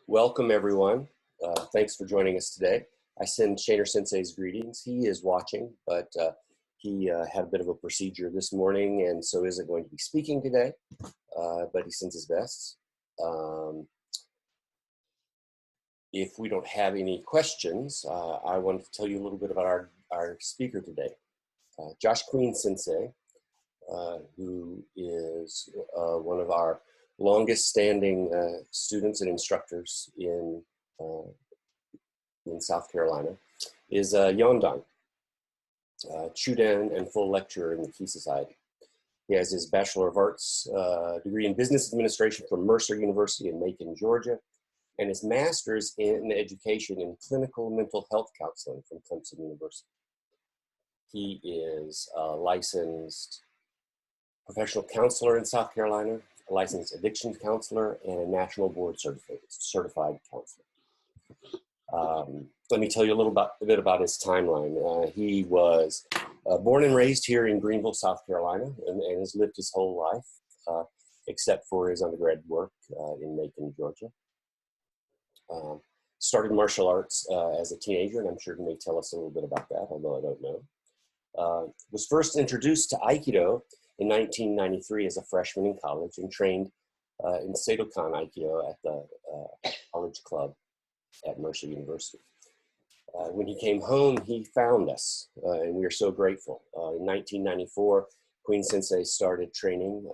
Welcome, everyone. Thanks for joining us today. I send Shaner Sensei's greetings. He is watching, but he had a bit of a procedure this morning and so isn't going to be speaking today, but he sends his best. If we don't have any questions, I want to tell you a little bit about our speaker today. Josh Queen Sensei, who is one of our longest standing students and instructors in South Carolina, is Yondong, Chudan and full lecturer in the Key Society. He has his Bachelor of Arts degree in Business Administration from Mercer University in Macon, Georgia, and his Master's in Education in Clinical Mental Health Counseling from Clemson University. He is a licensed professional counselor in South Carolina, a licensed addiction counselor, and a national board certified counselor. Let me tell you a little bit about his timeline. He was born and raised here in Greenville, South Carolina, and has lived his whole life, except for his undergrad work in Macon, Georgia. Started martial arts as a teenager, and I'm sure he may tell us a little bit about that, although I don't know. Was first introduced to Aikido in 1993 as a freshman in college and trained in Seidokan Aikido at the college club at Mercer University. When he came home, he found us, and we are so grateful. In 1994, Queen Sensei started training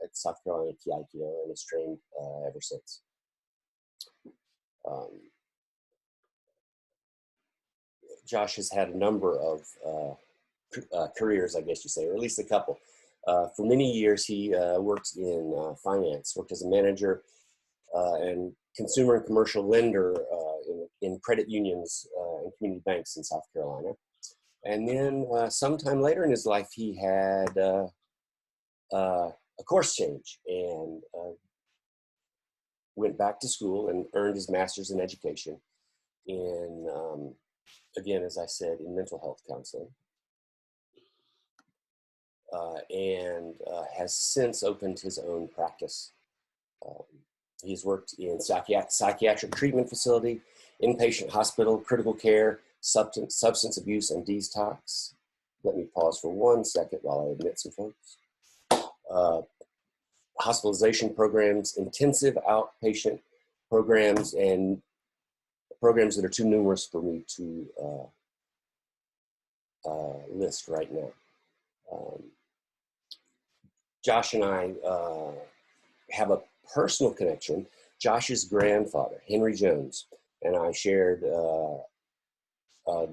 at South Carolina Key Aikido and has trained ever since. Josh has had a number of careers, I guess you say, or at least a couple. For many years, he worked in finance, worked as a manager and consumer and commercial lender in credit unions and community banks in South Carolina. And then sometime later in his life, he had a course change and went back to school and earned his master's in education in, again, as I said, in mental health counseling. And has since opened his own practice. He's worked in psychiatric treatment facility, inpatient hospital, critical care, substance abuse, and detox. Let me pause for 1 second while I admit some folks. Hospitalization programs, intensive outpatient programs, and programs that are too numerous for me to list right now. Josh and I have a personal connection. Josh's grandfather, Henry Jones, and I shared the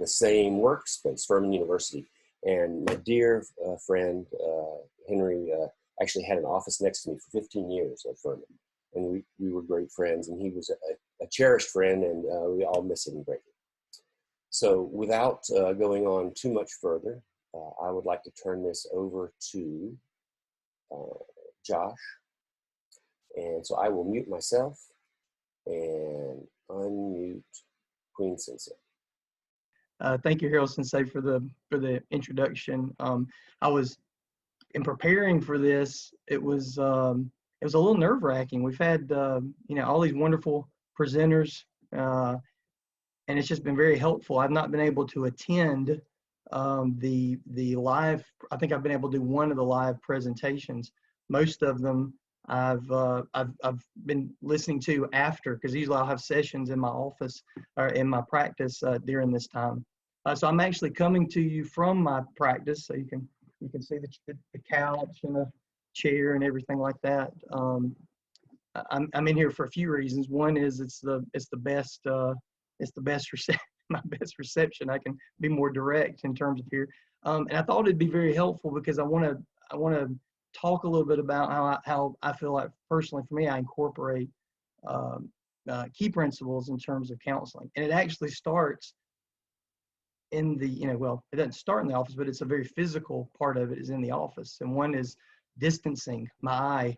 same workspace, Furman University. And my dear friend, Henry, actually had an office next to me for 15 years at Furman. And we were great friends, and he was a cherished friend, and we all miss him greatly. So without going on too much further, I would like to turn this over to Josh. And so I will mute myself and unmute Queen Sensei. Thank you, Harold Sensei, for the introduction. I was, in preparing for this, it was a little nerve-wracking. We've had all these wonderful presenters, and it's just been very helpful. I've not been able to attend the live. I think I've been able to do one of the live presentations. Most of them I've been listening to after, because usually I'll have sessions in my office or in my practice during this time. So I'm actually coming to you from my practice, so you can see the couch and the chair and everything like that. I'm in here for a few reasons. One is it's the best my best reception. I can be more direct in terms of here, and I thought it'd be very helpful because I want to talk a little bit about how I feel like personally for me I incorporate key principles in terms of counseling, and it actually starts in the it doesn't start in the office, but it's a very physical part of it is in the office. And one is distancing my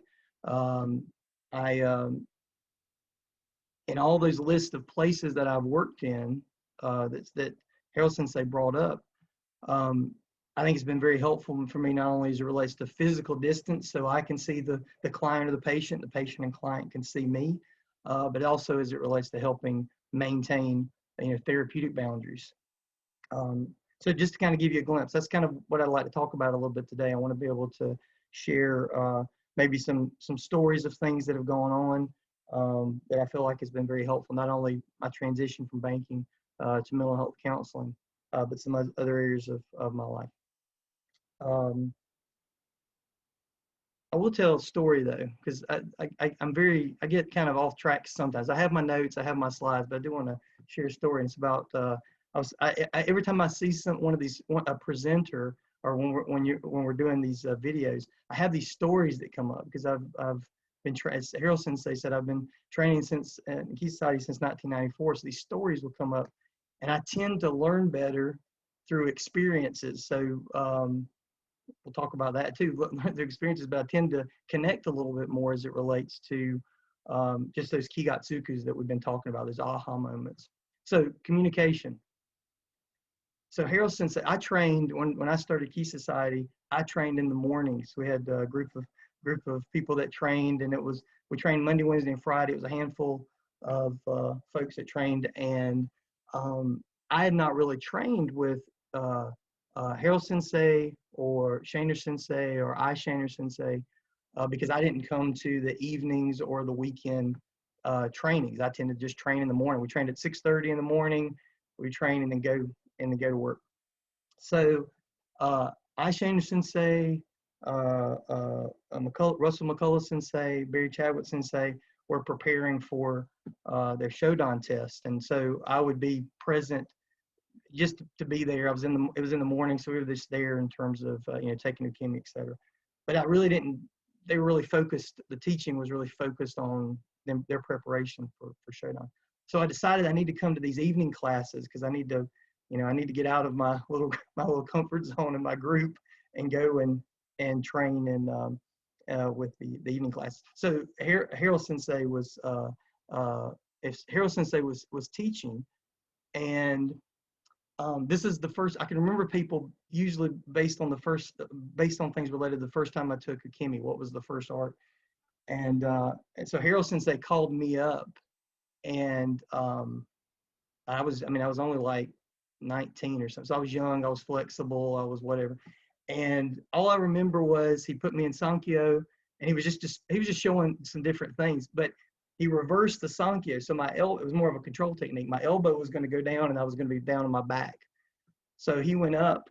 eye. In all those lists of places that I've worked in that Harold Sensei brought up, I think it's been very helpful for me, not only as it relates to physical distance, so I can see the client or the patient and client can see me, but also as it relates to helping maintain, therapeutic boundaries. So just to kind of give you a glimpse, that's kind of what I'd like to talk about a little bit today. I want to be able to share maybe some stories of things that have gone on that I feel like has been very helpful, not only my transition from banking to mental health counseling, but some other areas of my life. I will tell a story though, because I get kind of off track sometimes. I have my notes, I have my slides, but I do want to share a story. And it's about every time I see one of these a presenter, or when we're doing these videos, I have these stories that come up because I've been as Harold Sensei said, I've been training since Key Society since 1994. So these stories will come up, and I tend to learn better through experiences. So we'll talk about that too, the experiences, but I tend to connect a little bit more as it relates to just those kigatsukus that we've been talking about, those aha moments. So communication. So Harold Sensei, I trained when I started Key Society, I trained in the mornings. We had a group of people that trained, and we trained Monday, Wednesday, and Friday. It was a handful of folks that trained, and I had not really trained with Harold Sensei or Shaner Sensei or Shaner Sensei because I didn't come to the evenings or the weekend trainings. I tend to just train in the morning. We trained at 6:30 in the morning. We train and then go to work. So Shaner Sensei, Russell McCullough Sensei, Barry Chadwick Sensei were preparing for their Shodan test, and so I would be present just to be there. It was in the morning, so we were just there in terms of taking leukemia, et cetera. But I really didn't. They were really focused. The teaching was really focused on their preparation for Shodan. So I decided I need to come to these evening classes because I need to get out of my little comfort zone in my group and go and train with the evening class. So Harold Sensei was teaching, and this is the first I can remember people usually based on things related to the first time I took a chemi. What was the first art? And so Harold Sensei called me up, and I was only like 19 or something. So I was young, I was flexible, I was whatever. And all I remember was he put me in Sankyo, and he was just showing some different things, but he reversed the Sankyo. So it was more of a control technique. My elbow was going to go down and I was going to be down on my back. So he went up,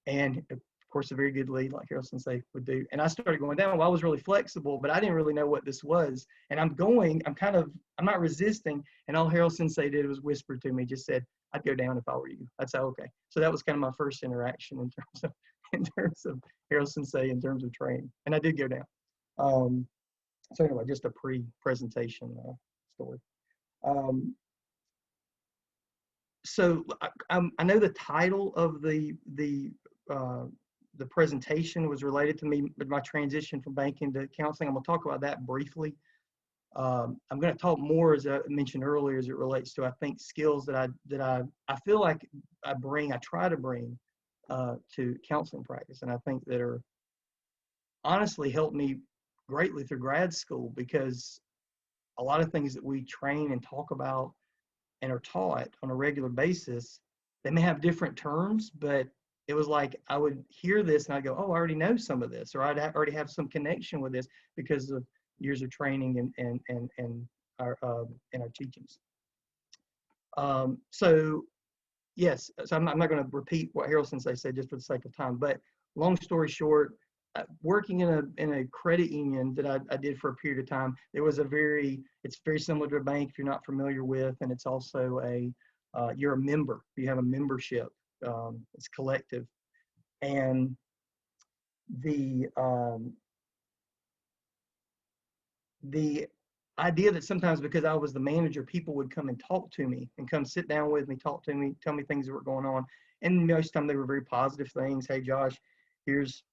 and of course a very good lead like Harold Sensei would do. And I started going down. Well, I was really flexible, but I didn't really know what this was. And I'm not resisting. And all Harold Sensei did was whisper to me, just said, I'd go down if I were you. I'd say, okay. So that was kind of my first interaction in terms of Harold Sensei, in terms of training. And I did go down. So anyway, just a pre-presentation story. So I know the title of the presentation was related to me, but my transition from banking to counseling. I'm going to talk about that briefly. I'm going to talk more, as I mentioned earlier, as it relates to, I think, skills that I feel like I try to bring to counseling practice, and I think that are honestly helped me greatly through grad school, because a lot of things that we train and talk about and are taught on a regular basis, they may have different terms, but it was like I would hear this and I'd go, oh, I already know some of this, or I'd already have some connection with this because of years of training and our teachings. So yes, so I'm not going to repeat what Harold Sensei said just for the sake of time, but long story short, working in a credit union that I did for a period of time, it's very similar to a bank if you're not familiar with, and it's also you're a member. You have a membership. It's collective, and the idea that sometimes because I was the manager, people would come and talk to me and come sit down with me, talk to me, tell me things that were going on, and most of the time they were very positive things. Hey, Josh, here's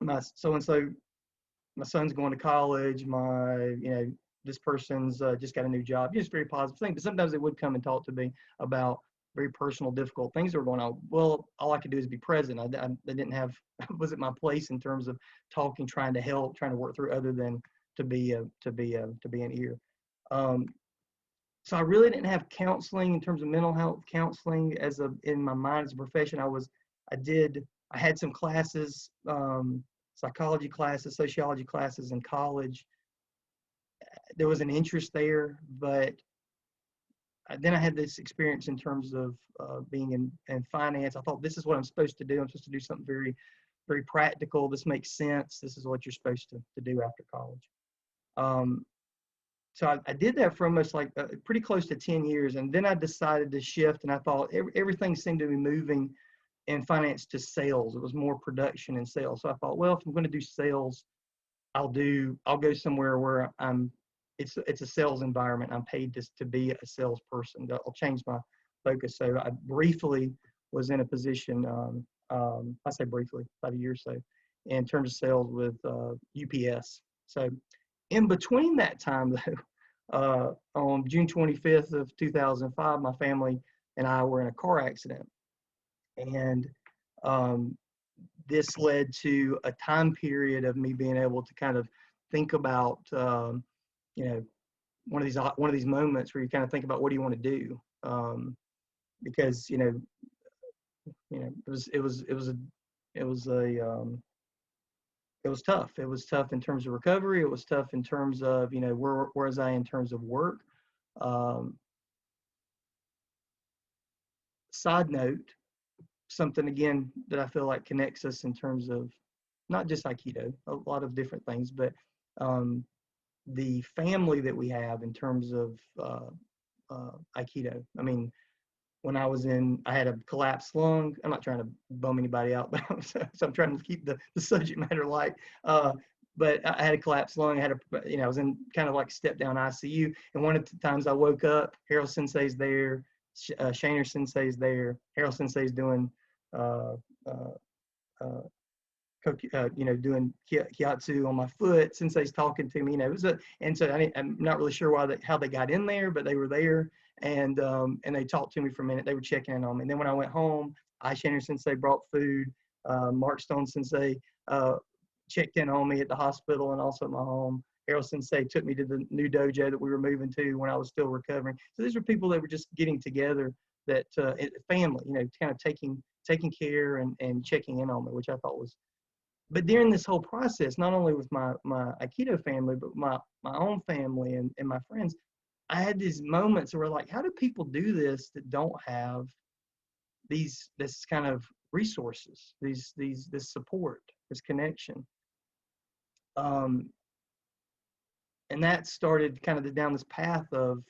my so-and-so, my son's going to college, this person's just got a new job, just very positive thing. But sometimes they would come and talk to me about very personal, difficult things that were going on. Well, all I could do is be present. I didn't have, wasn't my place in terms of talking, trying to help, trying to work through, other than to be an ear. Um, so I really didn't have counseling in terms of mental health counseling in my mind as a profession. I had some classes, psychology classes, sociology classes in college. There was an interest there, but then I had this experience in terms of being in finance. I thought, this is what I'm supposed to do. I'm supposed to do something very, very practical. This makes sense. This is what you're supposed to do after college. So I did that for almost like pretty close to 10 years. And then I decided to shift, and I thought everything seemed to be moving in finance to sales. It was more production and sales. So I thought, well, if I'm going to do sales, I'll go somewhere where it's a sales environment. I'm paid to be a salesperson. I'll change my focus. So I briefly was in a position, I say briefly, about a year or so, in terms of sales with UPS. So in between that time, though, on June 25th of 2005, my family and I were in a car accident. And this led to a time period of me being able to kind of think about, you know, one of these moments where you kind of think about, what do you want to do? Because it was tough. It was tough in terms of recovery. It was tough in terms of, where was I in terms of work? Side note, something again that I feel like connects us in terms of not just Aikido, a lot of different things, but the family that we have in terms of Aikido. I mean, when I had a collapsed lung. I'm not trying to bum anybody out, but so I'm trying to keep the subject matter light. But I had a collapsed lung. I was in kind of like step down ICU. And one of the times I woke up, Harold Sensei's there, Shaner Sensei's there. Harold Sensei's doing, doing kiatsu on my foot. Sensei's talking to me. And so I'm not really sure how they got in there, but they were there. And they talked to me for a minute. They were checking in on me. And then when I went home, Shaner Sensei brought food. Mark Stone Sensei checked in on me at the hospital and also at my home. Harold Sensei took me to the new dojo that we were moving to when I was still recovering. So these were people that were just getting together, that family, kind of taking care and checking in on me, which I thought was. But during this whole process, not only with my Aikido family, but my own family and my friends, I had these moments where, like, how do people do this that don't have this kind of resources, this support, this connection? And that started kind of down this path of,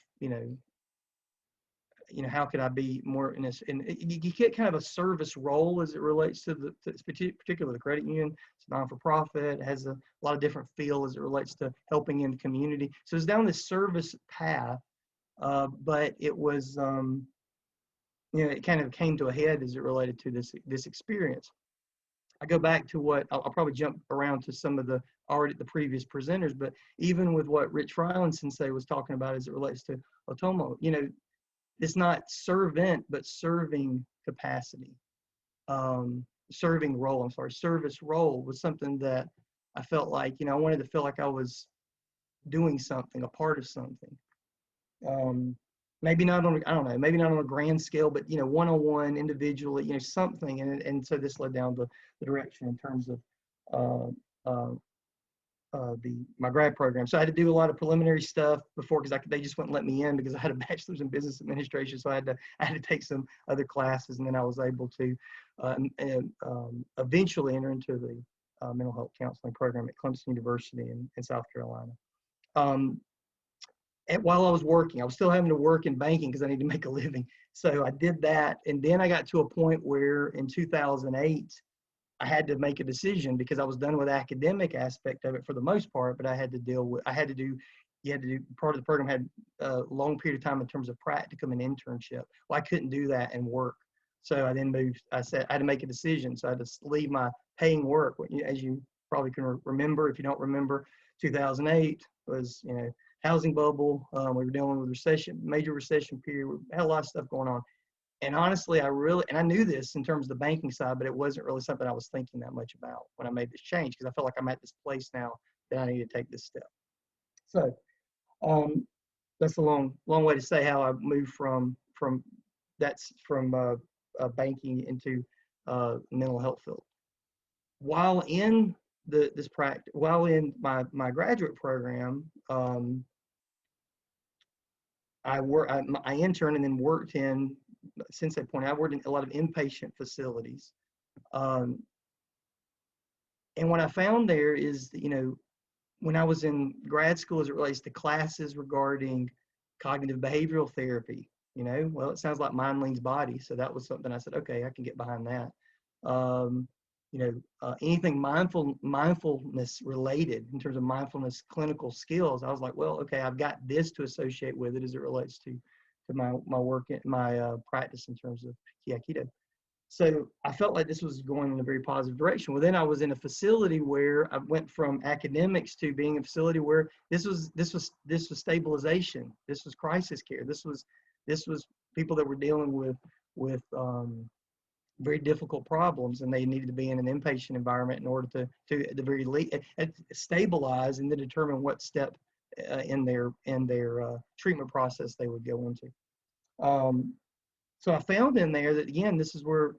how could I be more in this? And you get kind of a service role as it relates to particularly the credit union. It's non-for-profit. It has a lot of different feel as it relates to helping in the community. So it's down this service path, but it was, it kind of came to a head as it related to this experience. I go back to what I'll probably jump around to some of the previous presenters, but even with what Rich Fryland Sensei was talking about as it relates to Otomo, it's not servant, but serving capacity. Service role was something that I felt like, I wanted to feel like I was doing something, a part of something. Maybe not on, I don't know, maybe not on a grand scale, but, one-on-one, individually, something. And so this led down the direction in terms of my grad program. So I had to do a lot of preliminary stuff before, because they just wouldn't let me in because I had a bachelor's in business administration. So I had to take some other classes, and then I was able to eventually enter into the mental health counseling program at Clemson University in South Carolina. And while I was working, I was still having to work in banking because I needed to make a living. So I did that, and then I got to a point where in 2008, I had to make a decision because I was done with the academic aspect of it for the most part, but you had to do, part of the program had a long period of time in terms of practicum and internship. Well, I couldn't do that and work. So I then moved, I had to make a decision. So I had to leave my paying work. As you probably can remember, if you don't remember, 2008 was, housing bubble. We were dealing with major recession period. We had a lot of stuff going on. And honestly, I knew this in terms of the banking side, but it wasn't really something I was thinking that much about when I made this change, because I felt like I'm at this place now that I need to take this step. So that's a long way to say how I moved from banking into mental health field. While in this practice, while in my graduate program, I interned and then worked in, since that point, I worked in a lot of inpatient facilities. And what I found there is that, when I was in grad school, as it relates to classes regarding cognitive behavioral therapy, well, it sounds like mind leans body. So that was something I said, okay, I can get behind that. Anything mindfulness related in terms of mindfulness clinical skills, I was like, well, okay, I've got this to associate with it as it relates to my work, my practice in terms of Aikido. So I felt like this was going in a very positive direction. Well, then I was in a facility where I went from academics to being a facility where this was stabilization. This was crisis care. This was people that were dealing with very difficult problems, and they needed to be in an inpatient environment in order to at the very least stabilize and then determine what step in their treatment process they would go into. So I found in there that, again, this is where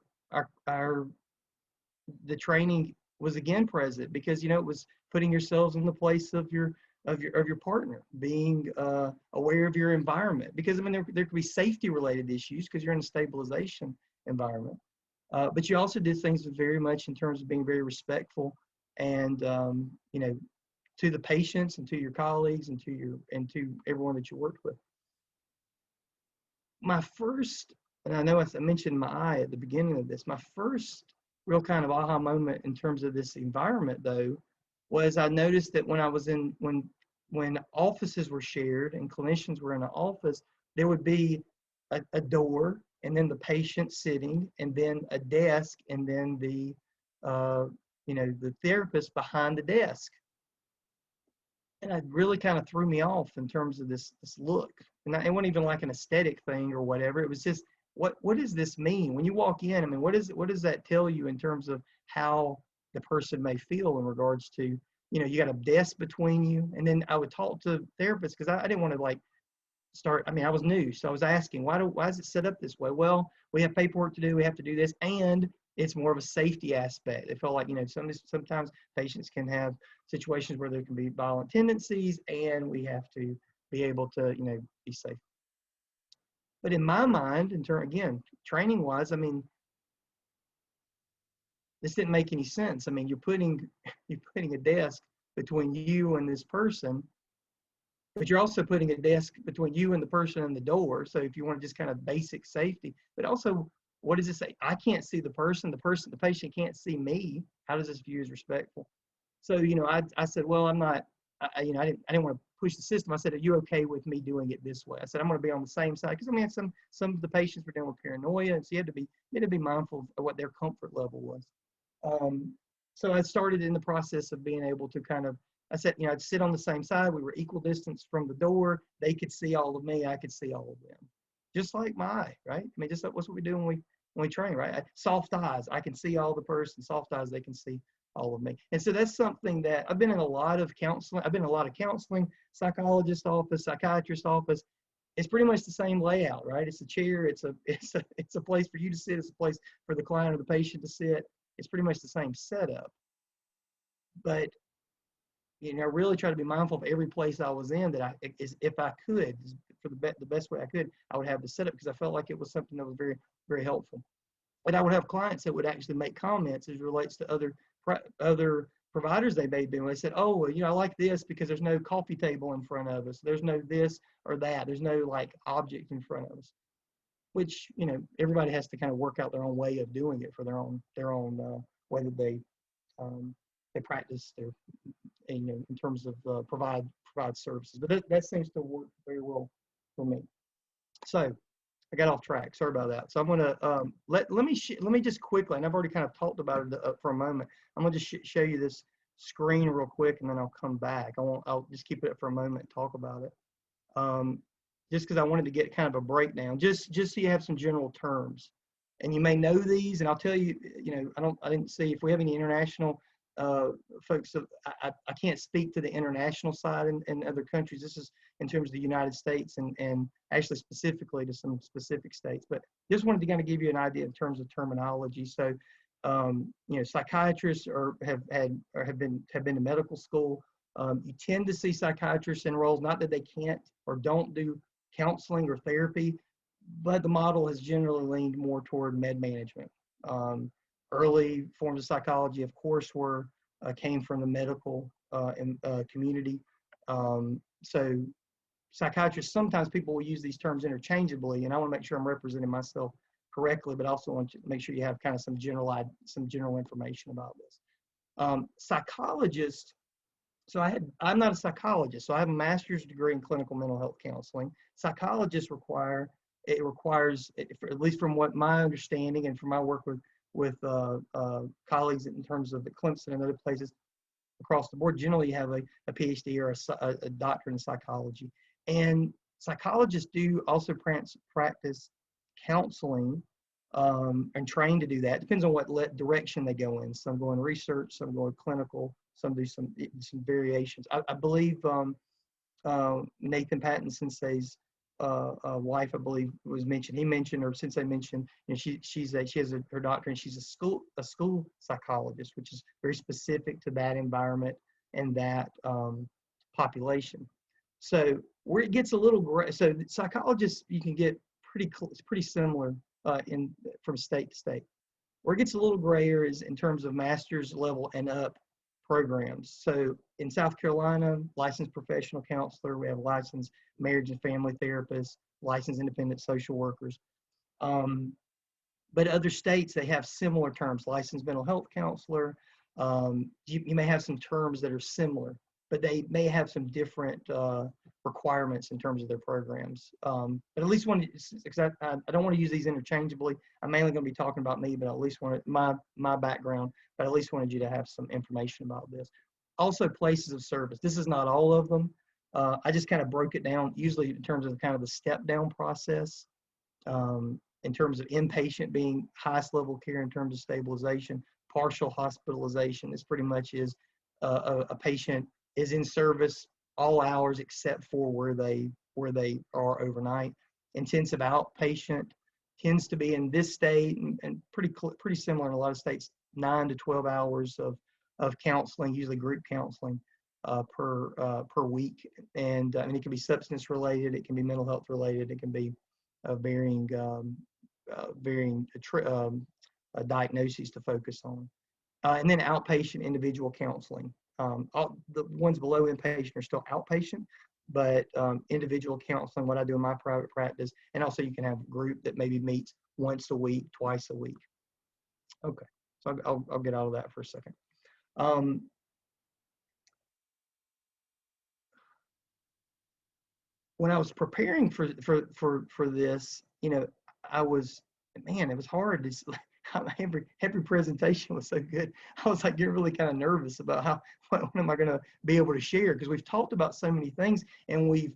the training was again present, because it was putting yourselves in the place of your partner, being aware of your environment, because there could be safety related issues because you're in a stabilization environment, but you also did things very much in terms of being very respectful and to the patients and to your colleagues and to everyone that you worked with. My first, and I know I mentioned my eye at the beginning of this, my first real kind of aha moment in terms of this environment, though, was I noticed that when I was when offices were shared and clinicians were in an office, there would be a door, and then the patient sitting, and then a desk, and then the therapist behind the desk. And it really kind of threw me off in terms of this look. And it wasn't even like an aesthetic thing or whatever. It was just, what does this mean? When you walk in, I mean, what does that tell you in terms of how the person may feel in regards to, you got a desk between you? And then I would talk to therapists, because I didn't want to I was new. So I was asking, why is it set up this way? Well, we have paperwork to do, we have to do this, and it's more of a safety aspect. It felt like, sometimes patients can have situations where there can be violent tendencies, and we have to be able to, be safe. But in my mind, again, training wise, I mean, this didn't make any sense. I mean, you're putting a desk between you and this person, but you're also putting a desk between you and the person and the door. So if you want to just kind of basic safety, but also, what does it say? I can't see the person, the patient can't see me. How does this view as respectful? So, I said, well, I'm not, I didn't want to push the system. I said, are you okay with me doing it this way? I said, I'm going to be on the same side, because I mean, some of the patients were dealing with paranoia, and so you had to be mindful of what their comfort level was. So I started in the process of being able to kind of, I said, I'd sit on the same side. We were equal distance from the door. They could see all of me. I could see all of them. Just like my eye, right? I mean, just like what's what we do when we train, right? Soft eyes, I can see all the person. Soft eyes, they can see all of me. And so that's something that I've been in a lot of counseling. I've been in a lot of counseling, psychologist office, psychiatrist office. It's pretty much the same layout, right? It's a chair. It's a place for you to sit. It's a place for the client or the patient to sit. It's pretty much the same setup. But I really try to be mindful of every place I was in, that if I could, for the best way I could, I would have the setup, because I felt like it was something that was very, very helpful. And I would have clients that would actually make comments as it relates to other providers they may be. They said, oh, well, I like this because there's no coffee table in front of us. There's no this or that. There's no object in front of us, which, everybody has to kind of work out their own way of doing it for their own way that they practice their, in terms of provide services. But that seems to work very well for me. So I got off track. Sorry about that. So I'm going to let me just quickly, and I've already kind of talked about it for a moment. I'm going to just show you this screen real quick, and then I'll come back. I'll just keep it up for a moment and talk about it. Just because I wanted to get kind of a breakdown, just so you have some general terms, and you may know these. And I'll tell you, I didn't see if we have any international folks, I can't speak to the international side in other countries. This is in terms of the United States and actually specifically to some specific states. But just wanted to kind of give you an idea in terms of terminology. So, psychiatrists have been to medical school. You tend to see psychiatrists in roles, not that they can't or don't do counseling or therapy, but the model has generally leaned more toward med management. Early forms of psychology, of course, came from the medical community. So psychiatrists, sometimes people will use these terms interchangeably, and I want to make sure I'm representing myself correctly, but also want to make sure you have kind of some general information about this. Psychologists. So I'm not a psychologist, so I have a master's degree in clinical mental health counseling. Psychologists requires, at least from what my understanding and from my work with colleagues in terms of the Clemson and other places across the board, generally you have a PhD or a doctorate in psychology. And psychologists do also practice counseling and train to do that. Depends on what direction they go in. Some go in research, some go in clinical, some do some variations. I believe Nathan Patton Sensei's wife, I believe, was mentioned. He mentioned, or Sensei mentioned, she has her doctorate, and she's a school psychologist, which is very specific to that environment and that population. So where it gets a little gray, so psychologists you can get pretty similar from state to state. Where it gets a little grayer is in terms of master's level and up programs. So in South Carolina, licensed professional counselor, we have licensed marriage and family therapists, licensed independent social workers. But other states, they have similar terms, licensed mental health counselor. You may have some terms that are similar, but they may have some different requirements in terms of their programs. But at least because I don't want to use these interchangeably. I'm mainly going to be talking about me, but at least wanted my background, but at least wanted you to have some information about this. Also, places of service. This is not all of them. I just kind of broke it down, usually in terms of kind of the step down process, in terms of inpatient being highest level care in terms of stabilization. Partial hospitalization is pretty much a patient is in service all hours except for where they are overnight. Intensive outpatient tends to be in this state and pretty similar in a lot of states, 9 to 12 hours of counseling, usually group counseling per week. And it can be substance related, it can be mental health related, it can be varying diagnoses to focus on. And then outpatient individual counseling. All the ones below inpatient are still outpatient, but individual counseling, what I do in my private practice, and also you can have a group that maybe meets once a week, twice a week. Okay, so I'll get out of that for a second. When I was preparing for this, it was hard. Every presentation was so good. I was like, getting really kind of nervous about what am I going to be able to share? Because we've talked about so many things, and we've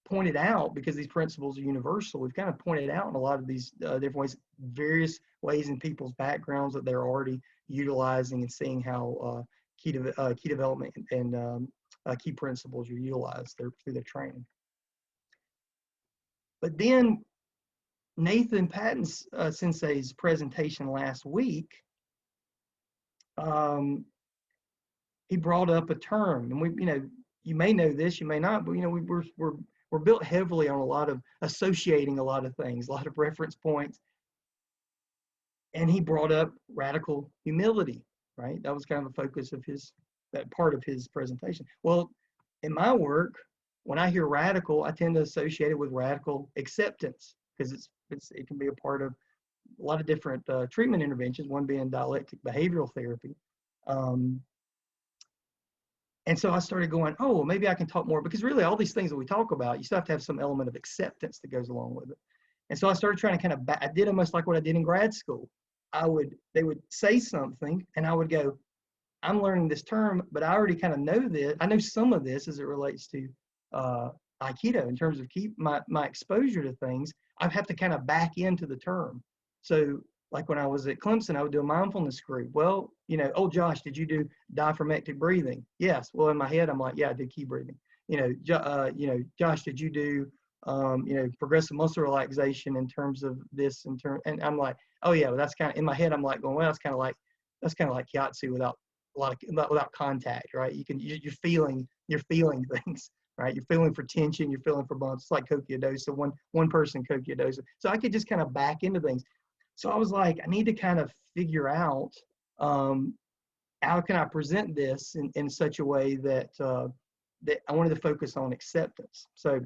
pointed out, because these principles are universal, we've kind of pointed out in a lot of these different ways, various ways in people's backgrounds that they're already utilizing and seeing how key development and key principles are utilized through their training. But then Nathan Patton Sensei's presentation last week, he brought up a term, and you may know this, you may not, but we're built heavily on a lot of associating a lot of things, a lot of reference points, and he brought up radical humility, right? That was kind of the focus of that part of his presentation. Well, in my work, when I hear radical, I tend to associate it with radical acceptance, because it can be a part of a lot of different treatment interventions, one being dialectic behavioral therapy. And so I started going, oh, well, maybe I can talk more, because really all these things that we talk about, you still have to have some element of acceptance that goes along with it. And so I started trying to I did almost like what I did in grad school. They would say something and I would go, I'm learning this term, but I already kind of know this. I know some of this as it relates to Aikido in terms of my exposure to things. I have to kind of back into the term. So Like when I was at Clemson, I would do a mindfulness group. Well, oh, Josh, did you do diaphragmatic breathing? Yes. Well, in my head, I'm like, yeah, I did key breathing. Josh, did you do, progressive muscle relaxation in terms of this, and I'm like, oh yeah, well, that's kind of, in my head, I'm like going, well, that's kind of like Yahtzee without without contact, right? You're feeling things, right? You're feeling for tension, you're feeling for bumps. It's like kokiodosa, one person kokiodosa. So I could just kind of back into things. So I was like, I need to kind of figure out how can I present this in such a way that that I wanted to focus on acceptance. So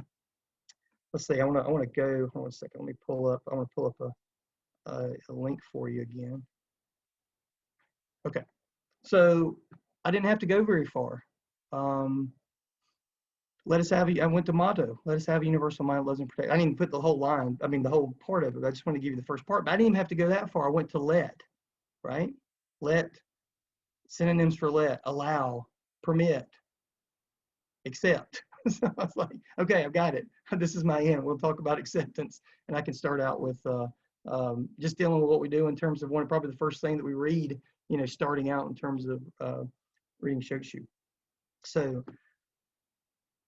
let's see, I want to go. Hold on a second. Let me pull up. I want to pull up a link for you again. Okay, so I didn't have to go very far. Let us have. I went to motto. Let us have a universal mind, loves and protect. I didn't even put the whole line. I mean, the whole part of it. I just want to give you the first part. But I didn't even have to go that far. I went to let. Right? Let. Synonyms for let: allow, permit, accept. So I was like, okay, I've got it. This is my end. We'll talk about acceptance, and I can start out with just dealing with what we do in terms of probably the first thing that we read. Starting out in terms of reading Shokushu. So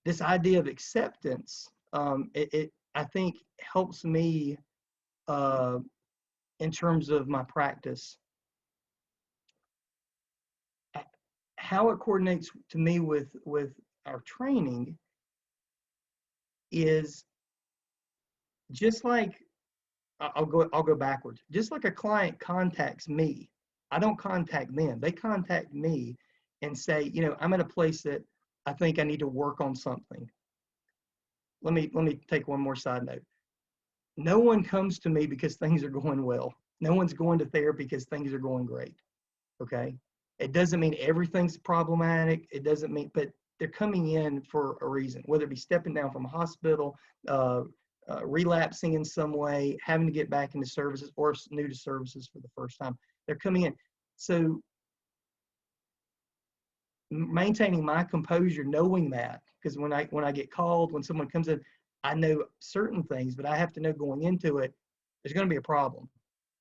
this idea of acceptance, it I think helps me in terms of my practice. How it coordinates to me with our training is just like I'll go backwards. Just like a client contacts me, I don't contact them. They contact me and say, I'm at a place that I think I need to work on something. Let me take one more side note. No one comes to me because things are going well. No one's going to therapy because things are going great. Okay? It doesn't mean everything's problematic. It doesn't mean, but they're coming in for a reason, whether it be stepping down from a hospital, relapsing in some way, having to get back into services, or new to services for the first time. They're coming in. So maintaining my composure, knowing that, because when I get called, when someone comes in, I know certain things, but I have to know going into it, there's going to be a problem,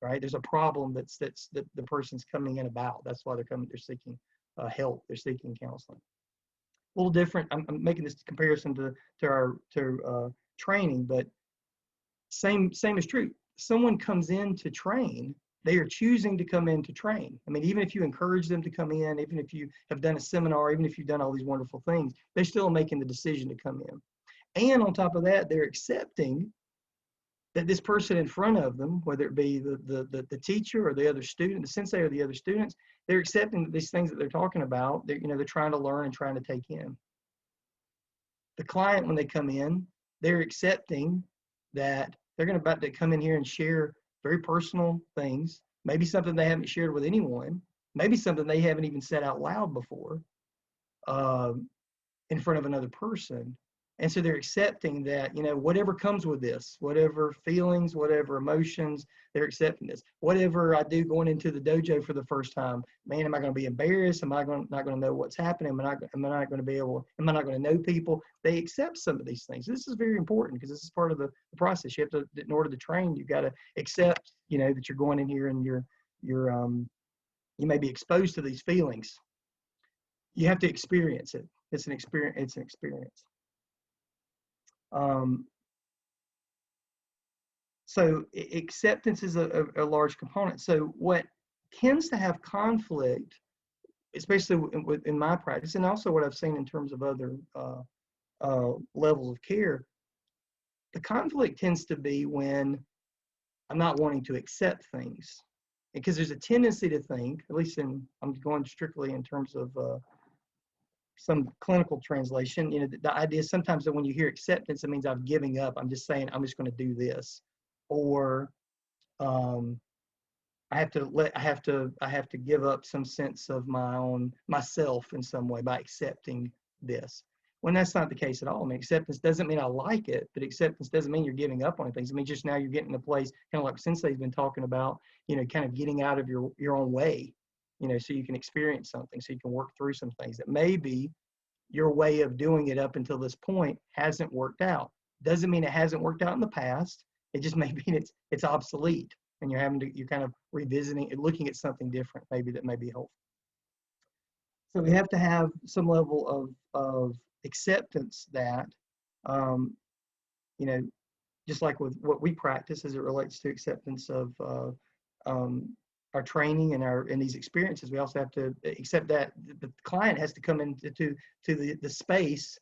right? There's a problem that's the person's coming in about. That's why they're coming. They're seeking help. They're seeking counseling. A little different. I'm making this comparison to our training, but same is true. Someone comes in to train, they are choosing to come in to train. I mean, even if you encourage them to come in, even if you have done a seminar, even if you've done all these wonderful things, they're still making the decision to come in. And on top of that, they're accepting that this person in front of them, whether it be the teacher or the other student, the sensei or the other students, they're accepting that these things that they're talking about, they're trying to learn and trying to take in. The client, when they come in, they're accepting that they're about to come in here and share very personal things, maybe something they haven't shared with anyone, maybe something they haven't even said out loud before in front of another person. And so they're accepting that, whatever comes with this, whatever feelings, whatever emotions, they're accepting this. Whatever I do going into the dojo for the first time, man, am I going to be embarrassed? Am I not going to know what's happening? Am I not going to know people? They accept some of these things. This is very important because this is part of the process. You have to, in order to train, you've got to accept, that you're going in here and you may be exposed to these feelings. You have to experience it. It's an experience. So acceptance is a large component. So what tends to have conflict, especially in my practice, and also what I've seen in terms of other levels of care, the conflict tends to be when I'm not wanting to accept things. Because there's a tendency to think, at least I'm going strictly in terms of some clinical translation, the idea is sometimes that when you hear acceptance, it means I'm giving up. I'm just saying, I'm just going to do this. Or I have to give up some sense of myself in some way by accepting this. When that's not the case at all. I mean, acceptance doesn't mean I like it, but acceptance doesn't mean you're giving up on things. I mean, just now you're getting to a place, kind of like Sensei's been talking about, kind of getting out of your own way, so you can experience something, so you can work through some things that maybe your way of doing it up until this point hasn't worked out. Doesn't mean it hasn't worked out in the past. It just may mean it's obsolete. and you're kind of revisiting and looking at something different, maybe that may be helpful. So we have to have some level of acceptance that, you know, just like with what we practice as it relates to acceptance of our training and these experiences, we also have to accept that the client has to come into the space,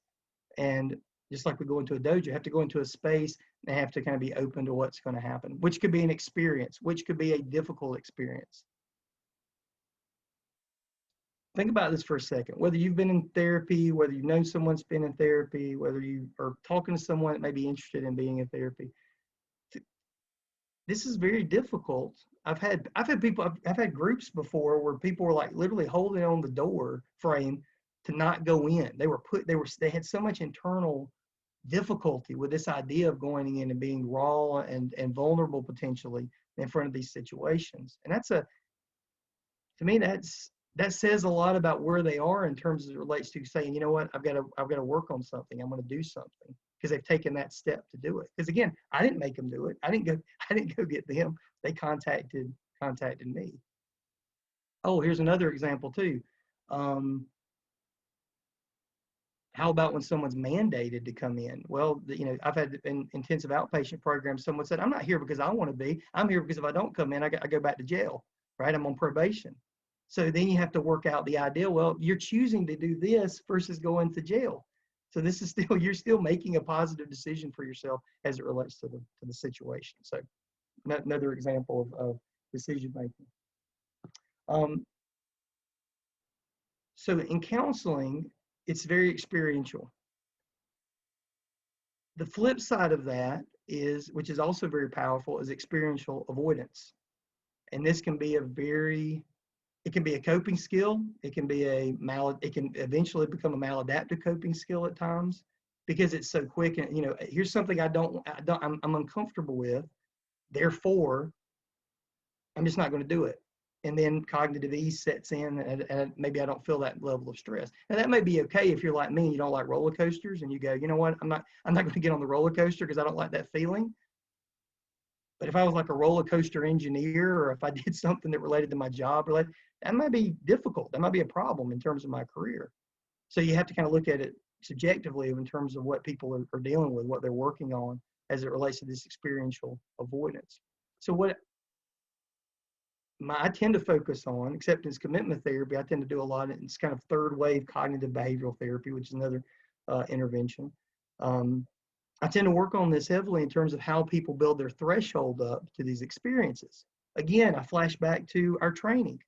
and just like we go into a dojo, have to go into a space and have to kind of be open to what's going to happen, which could be an experience, which could be a difficult experience. Think about this for a second. Whether you've been in therapy, whether you've known someone's been in therapy, whether you are talking to someone that may be interested in being in therapy, this is very difficult. I've had groups before where people were like literally holding on the door frame to not go in. They had so much internal difficulty with this idea of going in and being raw and vulnerable potentially in front of these situations. And to me, that says a lot about where they are in terms as it relates to saying, you know what, I've got to work on something. I'm going to do something, because they've taken that step to do it. Because again, I didn't make them do it. I didn't go get them. They contacted me. Oh, here's another example too. How about when someone's mandated to come in? Well, I've had in intensive outpatient programs, someone said, I'm not here because I want to be. I'm here because if I don't come in, I go back to jail, right? I'm on probation. So then you have to work out the idea, well, you're choosing to do this versus going to jail. So this is you're still making a positive decision for yourself as it relates to the situation. So another example of decision making. So in counseling, it's very experiential. The flip side of that is, which is also very powerful, is experiential avoidance. And this can be it can be a coping skill. It can eventually become a maladaptive coping skill at times, because it's so quick. And here's something I'm uncomfortable with. Therefore, I'm just not going to do it. And then cognitive ease sets in, and maybe I don't feel that level of stress. And that may be okay if you're like me and you don't like roller coasters, and you go, you know what, I'm not going to get on the roller coaster because I don't like that feeling. But if I was like a roller coaster engineer, or if I did something that related to my job, that might be difficult. That might be a problem in terms of my career. So you have to kind of look at it subjectively in terms of what people are dealing with, what they're working on as it relates to this experiential avoidance. So I tend to focus on acceptance commitment therapy. I tend to do a lot. It's kind of third wave cognitive behavioral therapy, which is another intervention. I tend to work on this heavily in terms of how people build their threshold up to these experiences. Again, I flash back to our training.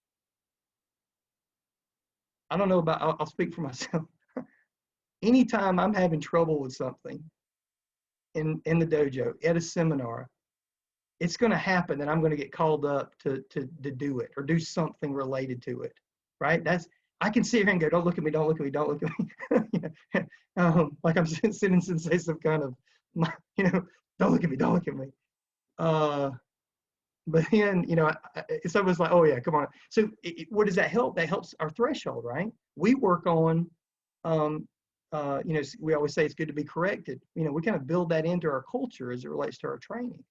I don't know about, I'll speak for myself. Anytime I'm having trouble with something in the dojo, at a seminar, it's going to happen that I'm going to get called up to do it or do something related to it, right? I can sit here and go, don't look at me, don't look at me, don't look at me. Like I'm sitting and say some kind of, don't look at me, don't look at me. But then, it's almost like, oh yeah, come on. So what does that help? That helps our threshold, right? We work on, we always say it's good to be corrected. We kind of build that into our culture as it relates to our training.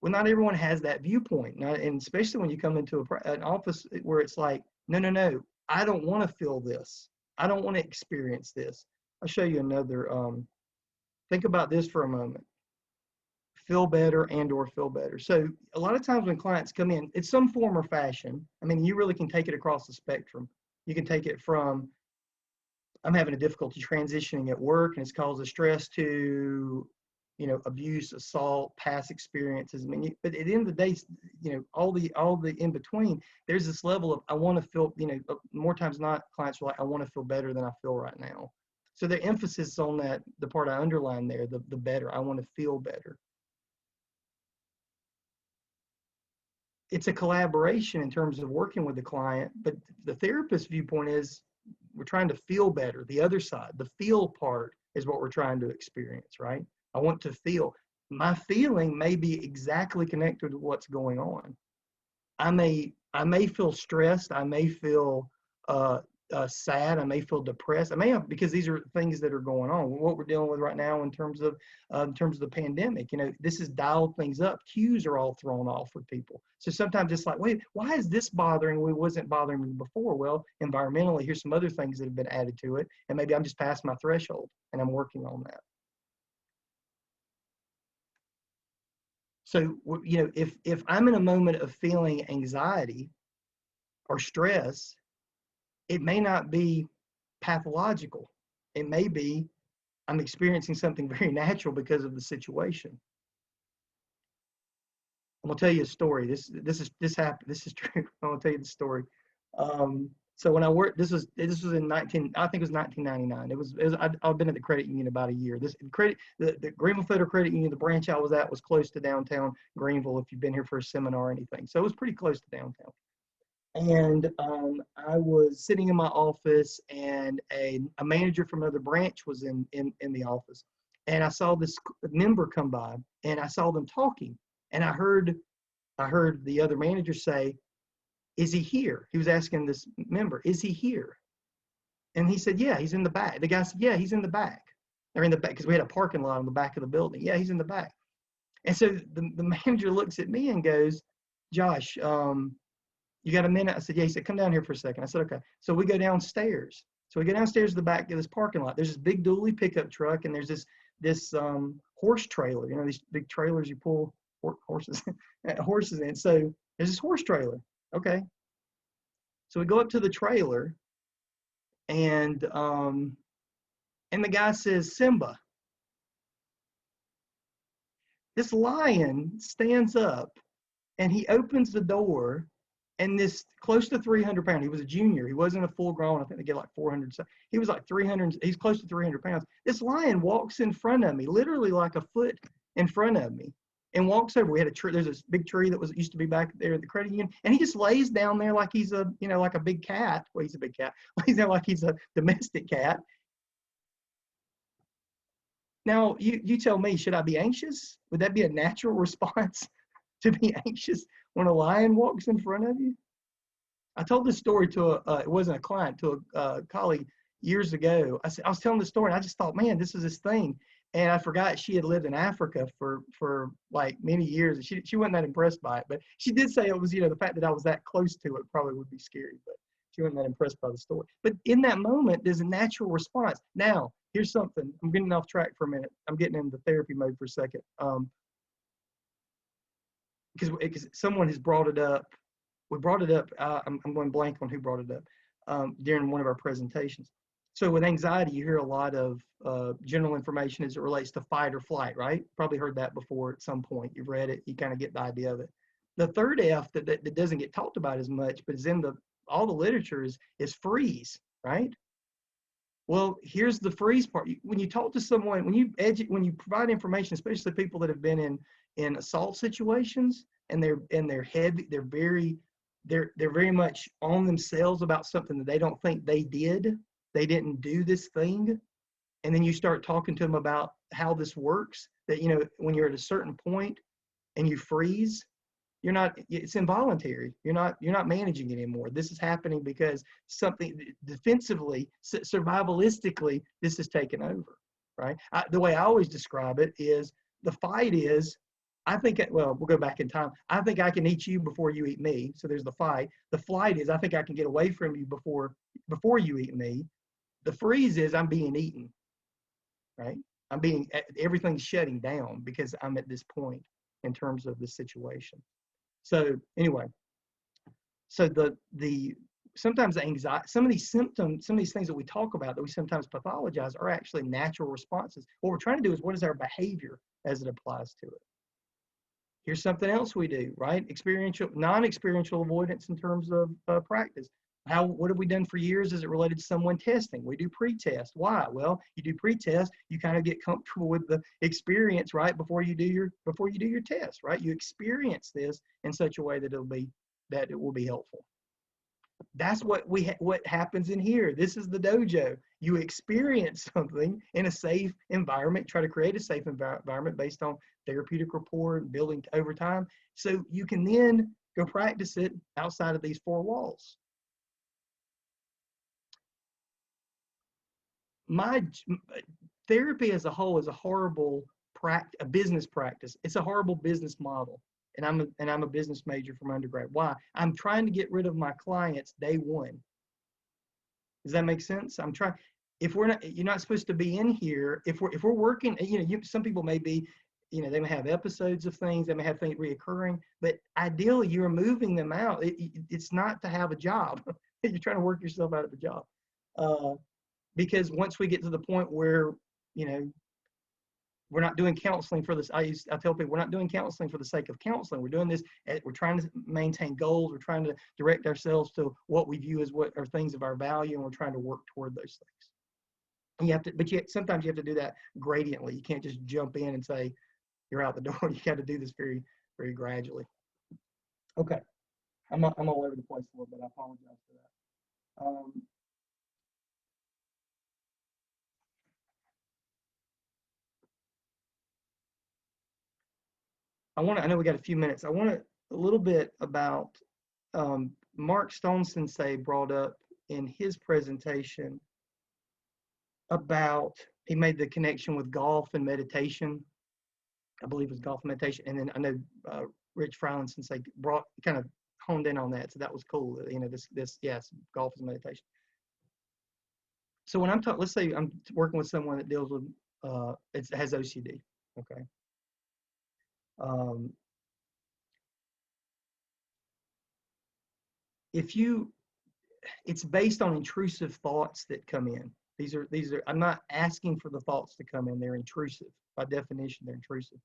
Well, not everyone has that viewpoint. And especially when you come into an office where it's like, no, I don't want to feel this. I don't want to experience this. I'll show you another. Think about this for a moment. Feel better or feel better. So a lot of times when clients come in, it's some form or fashion. I mean, you really can take it across the spectrum. You can take it from, I'm having a difficulty transitioning at work and it's caused a stress, to, abuse, assault, past experiences. I mean, but at the end of the day, all the in between, there's this level of, I want to feel, more times not, clients are like, I want to feel better than I feel right now. So the emphasis on that, the part I underlined there, the better, I want to feel better. It's a collaboration in terms of working with the client, but the therapist viewpoint is we're trying to feel better. The other side, the feel part, is what we're trying to experience, right? I want to feel. My feeling may be exactly connected to what's going on. I may feel stressed. I may feel sad. I may feel depressed. I may have, because these are things that are going on. What we're dealing with right now in terms of the pandemic. This has dialed things up. Cues are all thrown off with people. So sometimes it's like, wait, why is this bothering me? Wasn't bothering me before. Well, environmentally, here's some other things that have been added to it, and maybe I'm just past my threshold, and I'm working on that. So if I'm in a moment of feeling anxiety or stress, it may not be pathological. It may be I'm experiencing something very natural because of the situation. I'm gonna tell you a story. This happened. This is true. I'm gonna tell you the story. So when I worked, this was in I think it was 1999. I've been at the credit union about a year. The Greenville Federal Credit Union, the branch I was at, was close to downtown Greenville. If you've been here for a seminar or anything, so it was pretty close to downtown. And I was sitting in my office, and a manager from another branch was in the office, and I saw this member come by, and I saw them talking, and I heard the other manager say, "Is he here?" He was asking this member, "Is he here?" And he said, "Yeah, he's in the back." The guy said, "Yeah, he's in the back." They're in the back because we had a parking lot in the back of the building. "Yeah, he's in the back." And so the manager looks at me and goes, "Josh, you got a minute?" I said, "Yeah." He said, "Come down here for a second." I said, "Okay." So we go downstairs. So we go downstairs to the back of this parking lot. There's this big dually pickup truck, and there's this horse trailer. These big trailers you pull horses in. So there's this horse trailer. Okay. So we go up to the trailer, and the guy says, "Simba." This lion stands up, and he opens the door, and this close to 300 pound, he was a junior, he wasn't a full grown, I think they get like 400, so he was like 300, he's close to 300 pounds. This lion walks in front of me, literally like a foot in front of me, and walks over. We had a tree, there's this big tree that used to be back there at the credit union, and he just lays down there like he's like a big cat. Well, he's a big cat. Lays there like he's a domestic cat. Now, you tell me, should I be anxious? Would that be a natural response to be anxious when a lion walks in front of you? I told this story to it wasn't a client, to a colleague years ago. I was telling the story, and I just thought, man, this is this thing. And I forgot she had lived in Africa for like many years. And she wasn't that impressed by it, but she did say it was, the fact that I was that close to it probably would be scary, but she wasn't that impressed by the story. But in that moment, there's a natural response. Now, here's something. I'm getting off track for a minute. I'm getting into therapy mode for a second. Because someone has brought it up. We brought it up. I'm going blank on who brought it up during one of our presentations. So with anxiety, you hear a lot of general information as it relates to fight or flight, right? Probably heard that before at some point. You've read it. You kind of get the idea of it. The third F that doesn't get talked about as much, but is in all the literature is freeze, right? Well, here's the freeze part. When you talk to someone, when you provide information, especially people that have been in assault situations, and they're heavy, they're very much on themselves about something that they don't think they did. They didn't do this thing. And then you start talking to them about how this works, that, when you're at a certain point and you freeze, it's involuntary. You're not managing it anymore. This is happening because something defensively, survivalistically, this is taken over, right? The way I always describe it is the fight is, we'll go back in time. I think I can eat you before you eat me. So there's the fight. The flight is, I think I can get away from you before you eat me. The freeze is, I'm being eaten, right? Everything's shutting down because I'm at this point in terms of the situation. So anyway, so sometimes the anxiety, some of these symptoms, some of these things that we talk about that we sometimes pathologize are actually natural responses. What we're trying to do is, what is our behavior as it applies to it? Here's something else we do, right? Non-experiential avoidance in terms of practice. What have we done for years as it related to someone testing? We do pre-test. Why? Well, you do pre-test, you kind of get comfortable with the experience, right, before you do your test, right? You experience this in such a way that it will be helpful. That's what happens in here. This is the dojo. You experience something in a safe environment, try to create a safe environment based on therapeutic rapport and building over time, so you can then go practice it outside of these four walls. my therapy as a whole is a horrible a business practice. It's a horrible business model. And I'm a business major from undergrad. Why? I'm trying to get rid of my clients day one. Does that make sense? I'm trying. If we're not, you're not supposed to be in here. If we're working, some people may be, they may have episodes of things, they may have things reoccurring, but ideally you're moving them out. It's not to have a job. You're trying to work yourself out of a job. Because once we get to the point where, we're not doing counseling for this. I tell people we're not doing counseling for the sake of counseling. We're doing this. We're trying to maintain goals. We're trying to direct ourselves to what we view as what are things of our value, and we're trying to work toward those things. And you have to, but sometimes you have to do that gradiently. You can't just jump in and say you're out the door. You got to do this very, very gradually. Okay, I'm all over the place a little bit. I apologize for that. I know we got a few minutes. I want a little bit about Mark Stone Sensei brought up in his presentation about, he made the connection with golf and meditation. I believe it was golf and meditation. And then I know Rich Fryland Sensei kind of honed in on that. So that was cool. Yes, golf is meditation. So when I'm talking, let's say I'm working with someone that deals with, it has OCD, okay? It's based on intrusive thoughts that come in. These are, I'm not asking for the thoughts to come in. They're intrusive. By definition, they're intrusive.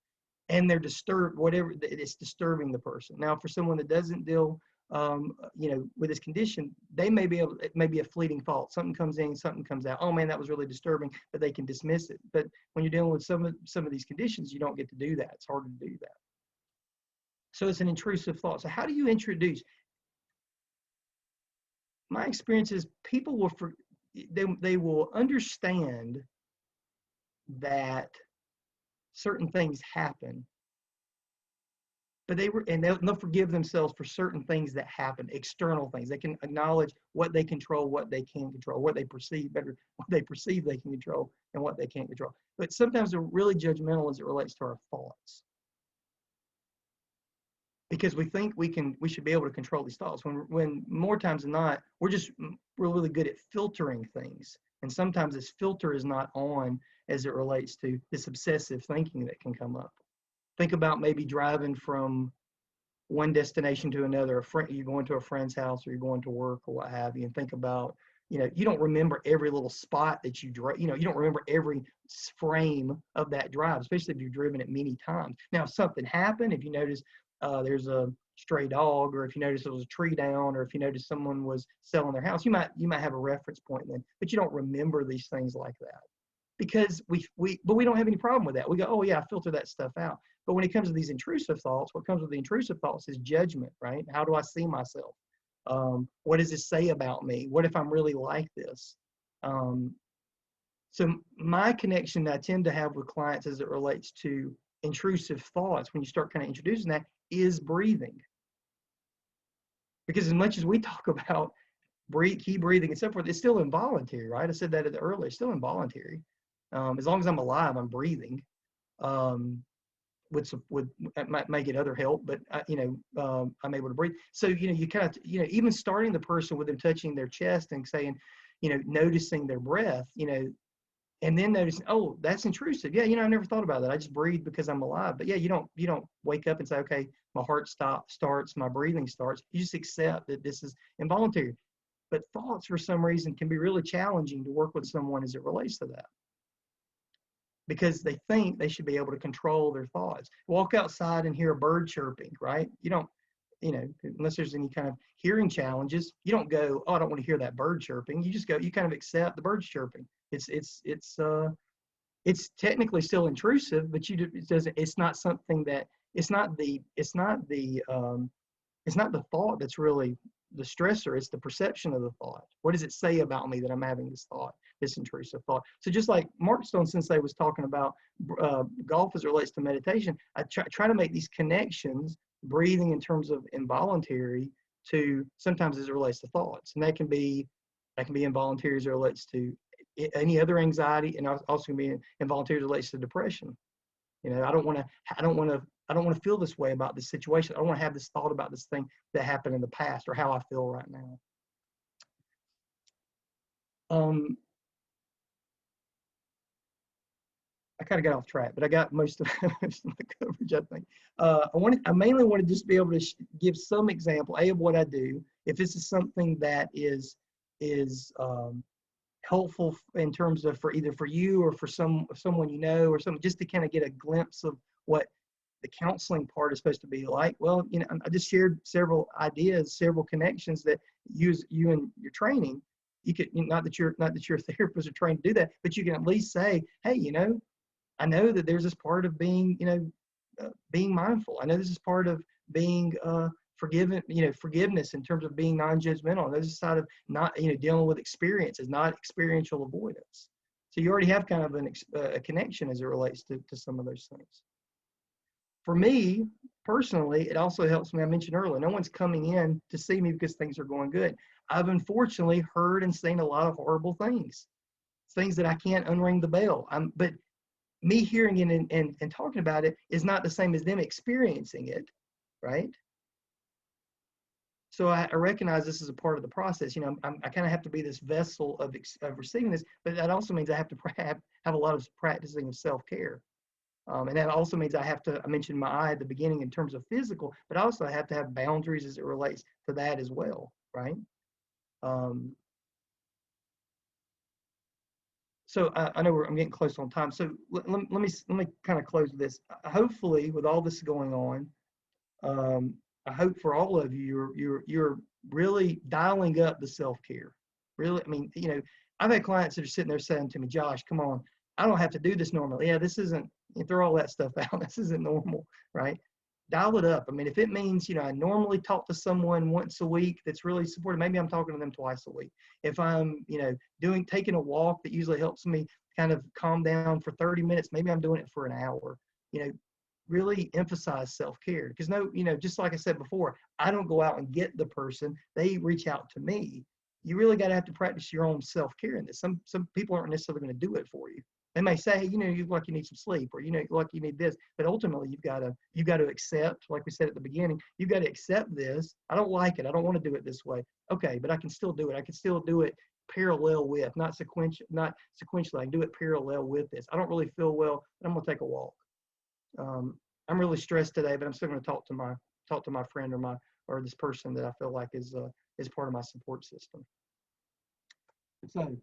And they're disturbed, whatever, it's disturbing the person. Now, for someone that doesn't deal, with this condition, they may be able, it may be a fleeting thought. Something comes in, something comes out. Oh man, that was really disturbing, but they can dismiss it. But when you're dealing with some of these conditions, you don't get to do that. It's harder to do that. So it's an intrusive thought. So how do you introduce? My experience is people will, they will understand that certain things happen, but they'll forgive themselves for certain things that happen, external things. They can acknowledge what they control, what they can't control, what they perceive they can control, and what they can't control. But sometimes they're really judgmental as it relates to our thoughts, because we think we should be able to control these thoughts, when more times than not, we're really good at filtering things. And sometimes this filter is not on as it relates to this obsessive thinking that can come up. Think about maybe driving from one destination to another. You're going to a friend's house, or you're going to work, or what have you, and think about, you don't remember every little spot that you drive. You don't remember every frame of that drive, especially if you've driven it many times. Now, if something happened, if you notice there's a stray dog, or if you notice there was a tree down, or if you notice someone was selling their house, you might have a reference point then, but you don't remember these things like that, because we don't have any problem with that. We go, oh yeah, I filter that stuff out. But when it comes to these intrusive thoughts, what comes with the intrusive thoughts is judgment, right? How do I see myself? What does this say about me? What if I'm really like this? So my connection that I tend to have with clients as it relates to intrusive thoughts, when you start kind of introducing that, is breathing. Because as much as we talk about key breathing and so forth, it's still involuntary, right? I said that earlier, it's still involuntary. As long as I'm alive, I'm breathing. It might get other help, but I'm able to breathe. So, you kind of, even starting the person with them touching their chest and saying, noticing their breath, and then noticing, oh, that's intrusive. Yeah, I never thought about that. I just breathe because I'm alive. But yeah, you don't wake up and say, okay, my heart starts, my breathing starts. You just accept that this is involuntary. But thoughts, for some reason, can be really challenging to work with someone as it relates to that, because they think they should be able to control their thoughts. Walk outside and hear a bird chirping, right? You don't, unless there's any kind of hearing challenges, you don't go, oh, I don't want to hear that bird chirping. You just go, you kind of accept the birds chirping. It's technically still intrusive, but it's not something that, it's not the thought that's really the stressor. It's the perception of the thought. What does it say about me that I'm having this thought, this intrusive thought? So just like Mark Stone Sensei was talking about golf as it relates to meditation, I try to make these connections, breathing in terms of involuntary, to sometimes as it relates to thoughts. And that can be involuntary as it relates to any other anxiety, and also be involuntary relates to depression. You know, I don't want to feel this way about this situation. I don't want to have this thought about this thing that happened in the past or how I feel right now. I kind of got off track, but I got most of the coverage, I think. I mainly want to just be able to give some example, of what I do. If this is something that is helpful in terms of either for you or for someone you know, or something, just to kind of get a glimpse of what the counseling part is supposed to be like. Well, you know, I just shared several ideas, several connections that you in your training. You could, not that your therapists are trained to do that, but you can at least say, hey, you know, I know that there's this part of being, you know, being mindful. I know this is part of being forgiveness in terms of being non-judgmental. And there's a side of not, you know, dealing with experiences, not experiential avoidance. So you already have kind of a connection as it relates to some of those things. For me, personally, it also helps me. I mentioned earlier, no one's coming in to see me because things are going good. I've unfortunately heard and seen a lot of horrible things that I can't unring the bell. But me hearing it and talking about it is not the same as them experiencing it, right? So I recognize this is a part of the process. You know, I kind of have to be this vessel of receiving this, but that also means I have to have a lot of practicing of self-care. And that also means I mentioned my eye at the beginning in terms of physical, but also I have to have boundaries as it relates to that as well, right? So I know I'm getting close on time. So let me kind of close this. Hopefully, with all this going on, I hope for all of you, you're really dialing up the self-care. Really, I mean, you know, I've had clients that are sitting there saying to me, Josh, come on, I don't have to do this normally. Yeah, this isn't, you throw all that stuff out. This isn't normal, right? Dial it up. I mean, if it means, you know, I normally talk to someone once a week that's really supportive, maybe I'm talking to them twice a week. If I'm, you know, taking a walk that usually helps me kind of calm down for 30 minutes, maybe I'm doing it for an hour. You know, really emphasize self-care, because you know, just like I said before, I don't go out and get the person, they reach out to me. You really got to have to practice your own self-care in this. Some people aren't necessarily going to do it for you. They may say, hey, you know, you look like you need some sleep, or you know, you look like you need this, but ultimately you've got to accept, like we said at the beginning, you've got to accept this. I don't like it, I don't want to do it this way. Okay, but I can still do it. I can still do it parallel with, not sequentially. I can do it parallel with this. I don't really feel well, but I'm going to take a walk. I'm really stressed today, but I'm still going to talk to my friend or this person that I feel like is part of my support system. So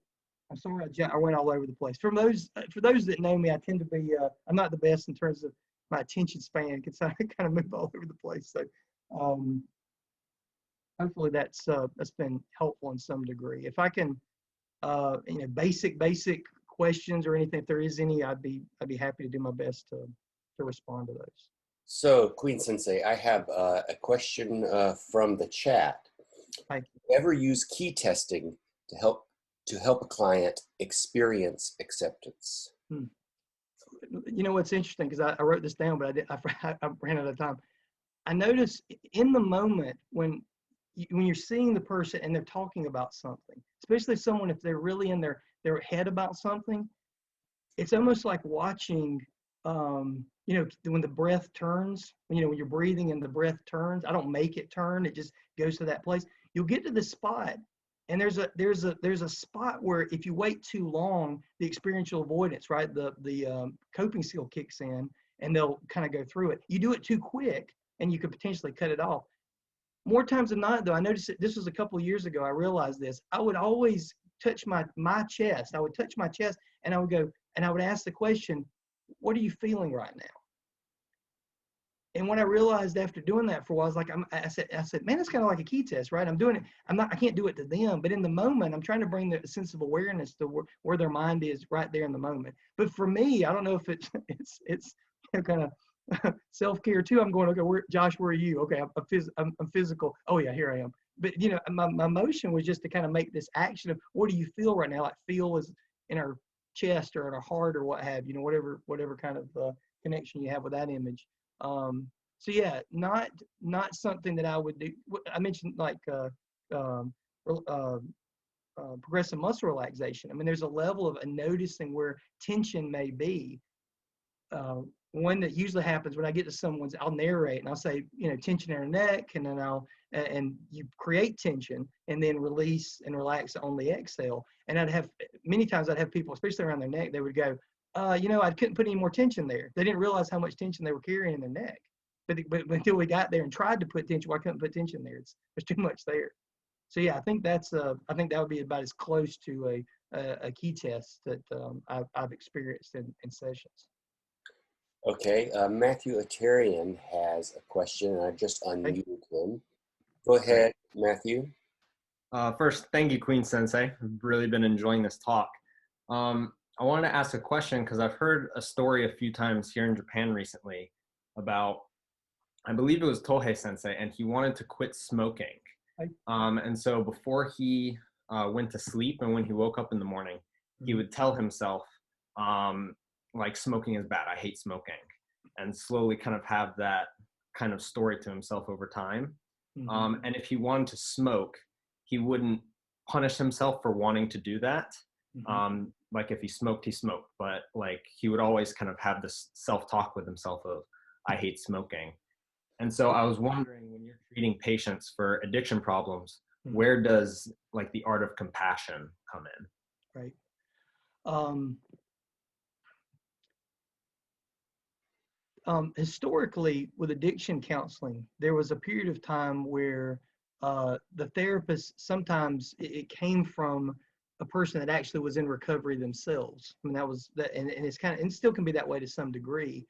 I'm sorry I went all over the place. For those that know me, I tend to be I'm not the best in terms of my attention span, because I kind of move all over the place. So hopefully that's been helpful in some degree. If I can, you know, basic questions or anything, if there is any, I'd be happy to do my best to respond to those. So, Queen Sensei, I have a question from the chat. Thank you. Ever use key testing to help a client experience acceptance? You know what's interesting, because I wrote this down, but I ran out of time. I noticed in the moment when you're seeing the person and they're talking about something, especially someone if they're really in their head about something, it's almost like watching. You know, when the breath turns, you know, when you're breathing and the breath turns, I don't make it turn, it just goes to that place. You'll get to the spot, and there's a spot where if you wait too long, the experiential avoidance, right, the coping skill kicks in, and they'll kind of go through it. You do it too quick, and you could potentially cut it off. More times than not, though, I noticed it, this was a couple of years ago, I realized this. I would always touch my chest. I would touch my chest, and I would go, and I would ask the question, what are you feeling right now? And when I realized after doing that for a while, I was like, I said, man, it's kind of like a key test, right? I'm doing it. I can't do it to them, but in the moment, I'm trying to bring the sense of awareness to where their mind is right there in the moment. But for me, I don't know if it's you know, kind of self-care too. I'm going, okay, Josh, where are you? Okay, I'm physical. Oh yeah, here I am. But you know, my motion was just to kind of make this action of what do you feel right now? Like feel is in our chest or in our heart or what have you, know, whatever kind of connection you have with that image. So yeah, not something that I would do. I mentioned like progressive muscle relaxation. I mean, there's a level of noticing where tension may be. One that usually happens when I get to someone's, I'll narrate and I'll say, tension in her neck, and then and you create tension and then release and relax on the exhale. And many times I'd have people, especially around their neck, they would go, I couldn't put any more tension there. They didn't realize how much tension they were carrying in their neck. But until we got there and tried to put tension, well, I couldn't put tension there. There's too much there. So yeah, I think that would be about as close to a key test that I've experienced in sessions. Okay, Matthew Atarian has a question, and I just unmuted him. Go ahead, Matthew. First, thank you, Queen Sensei. I've really been enjoying this talk. I wanted to ask a question because I've heard a story a few times here in Japan recently about, I believe it was Tohei Sensei, and he wanted to quit smoking. And so before he went to sleep and when he woke up in the morning, he would tell himself, like, smoking is bad, I hate smoking, and slowly kind of have that kind of story to himself over time. And if he wanted to smoke, he wouldn't punish himself for wanting to do that. Like if he smoked, but like he would always kind of have this self-talk with himself of, I hate smoking. And so I was wondering, when you're treating patients for addiction problems, where does like the art of compassion come in? Right. Historically, with addiction counseling, there was a period of time where the therapist, sometimes it came from a person that actually was in recovery themselves. I mean, that was that, and it's kind of, and still can be that way to some degree.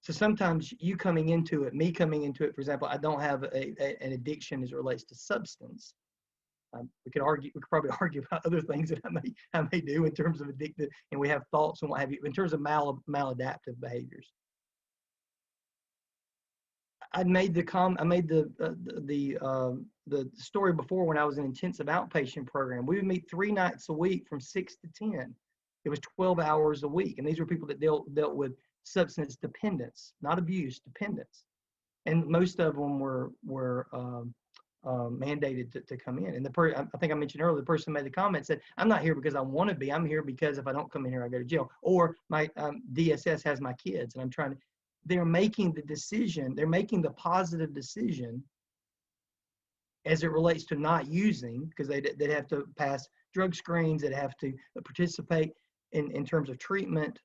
So sometimes you coming into it, me coming into it, for example, I don't have an addiction as it relates to substance. We could probably argue about other things that I may do in terms of addictive, and we have thoughts and what have you, in terms of maladaptive behaviors. I made the story before when I was in intensive outpatient program. We would meet 3 nights a week from 6 to 10. It was 12 hours a week, and these were people that dealt with substance dependence, not abuse, dependence, and most of them were mandated to come in. And I think I mentioned earlier, the person made the comment, said, I'm not here because I want to be, I'm here because if I don't come in here, I go to jail, or my DSS has my kids and I'm trying to. They're making the decision, they're making the positive decision as it relates to not using, because they'd have to pass drug screens, they'd have to participate in terms of treatment.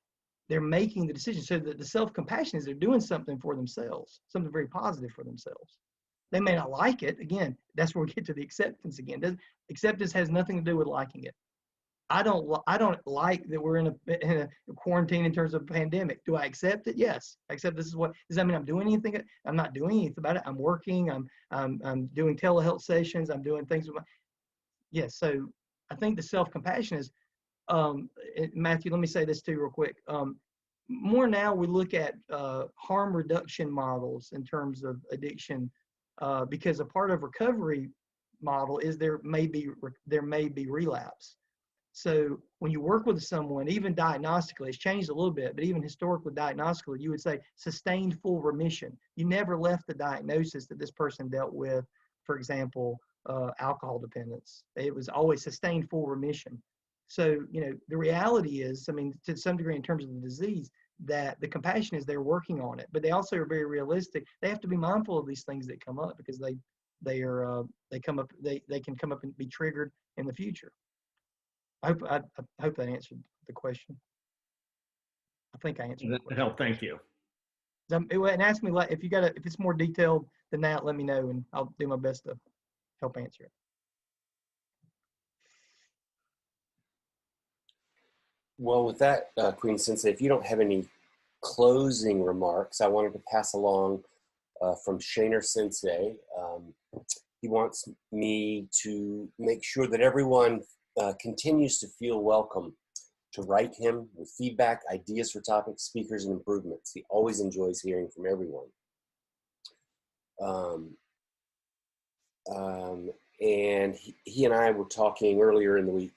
They're making the decision. So that the self-compassion is they're doing something for themselves, something very positive for themselves. They may not like it. Again, that's where we get to the acceptance again. Acceptance has nothing to do with liking it. I don't like that we're in a quarantine in terms of a pandemic. Do I accept it? Yes. I accept this is what, does that mean I'm doing anything? I'm not doing anything about it. I'm working. I'm doing telehealth sessions. I'm doing things with yes. So I think the self-compassion is, Matthew, let me say this too real quick. More now we look at harm reduction models in terms of addiction, because a part of recovery model is there may be relapse. So when you work with someone, even diagnostically, it's changed a little bit, but even historically diagnostically, you would say sustained full remission. You never left the diagnosis that this person dealt with, for example, alcohol dependence. It was always sustained full remission. So, the reality is, I mean, to some degree in terms of the disease, that the compassion is they're working on it, but they also are very realistic. They have to be mindful of these things that come up because they can come up and be triggered in the future. I hope that answered the question. I think I answered the question. No, thank you. And ask me, like, if it's more detailed than that, let me know and I'll do my best to help answer it. Well, with that, Queen Sensei, if you don't have any closing remarks, I wanted to pass along from Shaner Sensei. He wants me to make sure that everyone continues to feel welcome to write him with feedback, ideas for topics, speakers, and improvements. He always enjoys hearing from everyone. And he and I were talking earlier in the week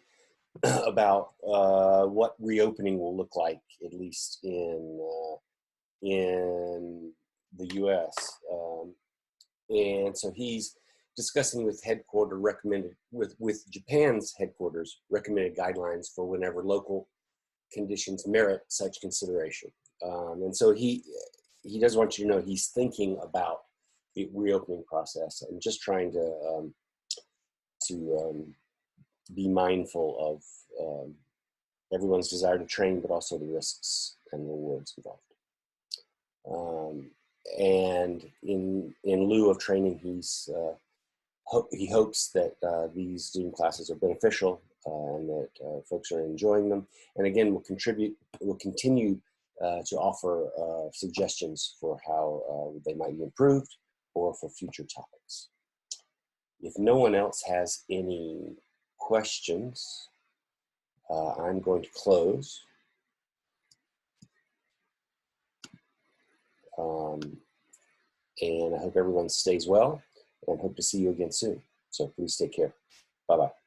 about what reopening will look like, at least in the U.S. And so he's discussing with Japan's headquarters recommended guidelines for whenever local conditions merit such consideration. And so he does want you to know he's thinking about the reopening process and just trying to be mindful of everyone's desire to train, but also the risks and rewards involved. And in lieu of training, he hopes that these Zoom classes are beneficial and that folks are enjoying them. And again, will continue to offer suggestions for how they might be improved or for future topics. If no one else has any questions, I'm going to close. And I hope everyone stays well and hope to see you again soon. So please take care. Bye-bye.